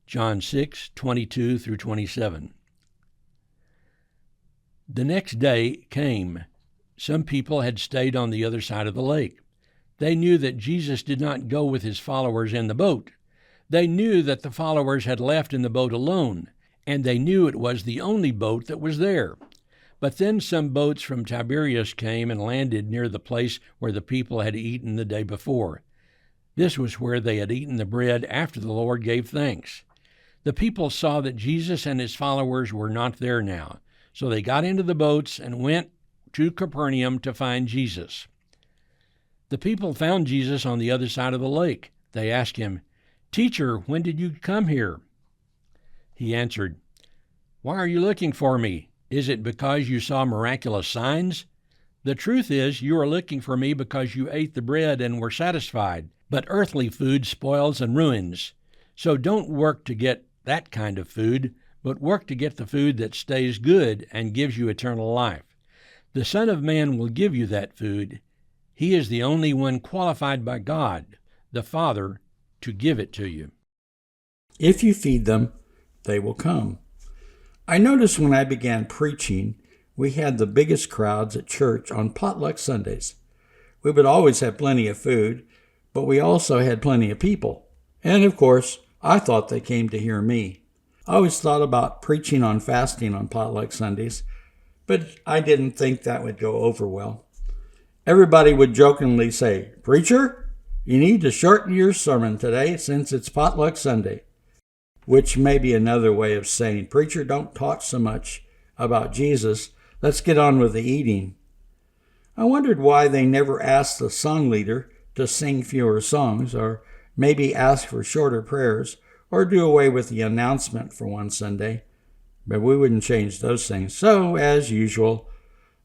John 6:22 through 27. The next day came. Some people had stayed on the other side of the lake. They knew that Jesus did not go with his followers in the boat. They knew that the followers had left in the boat alone, and they knew it was the only boat that was there. But then some boats from Tiberias came and landed near the place where the people had eaten the day before. This was where they had eaten the bread after the Lord gave thanks. The people saw that Jesus and his followers were not there now, so they got into the boats and went to Capernaum to find Jesus. The people found Jesus on the other side of the lake. They asked him, "Teacher, when did you come here?" He answered, "Why are you looking for me? Is it because you saw miraculous signs? The truth is, you are looking for me because you ate the bread and were satisfied. But earthly food spoils and ruins. So don't work to get that kind of food, but work to get the food that stays good and gives you eternal life. The Son of Man will give you that food. He is the only one qualified by God, the Father, to give it to you." If you feed them, they will come. I noticed when I began preaching, we had the biggest crowds at church on Potluck Sundays. We would always have plenty of food, but we also had plenty of people. And of course, I thought they came to hear me. I always thought about preaching on fasting on Potluck Sundays, but I didn't think that would go over well. Everybody would jokingly say, "Preacher, you need to shorten your sermon today since it's Potluck Sunday," which may be another way of saying, "Preacher, don't talk so much about Jesus. Let's get on with the eating." I wondered why they never asked the song leader to sing fewer songs, or maybe ask for shorter prayers, or do away with the announcement for one Sunday. But we wouldn't change those things. So, as usual,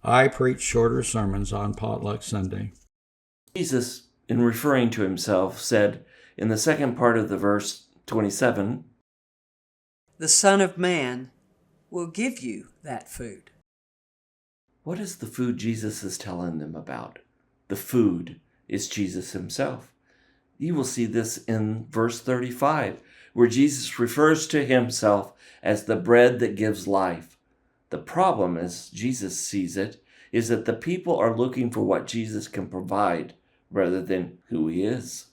I preach shorter sermons on Potluck Sunday. Jesus, in referring to himself, said in the second part of the verse 27, "The Son of Man will give you that food." What is the food Jesus is telling them about? The food is Jesus himself. You will see this in verse 35, where Jesus refers to himself as the bread that gives life. The problem, as Jesus sees it, is that the people are looking for what Jesus can provide rather than who he is.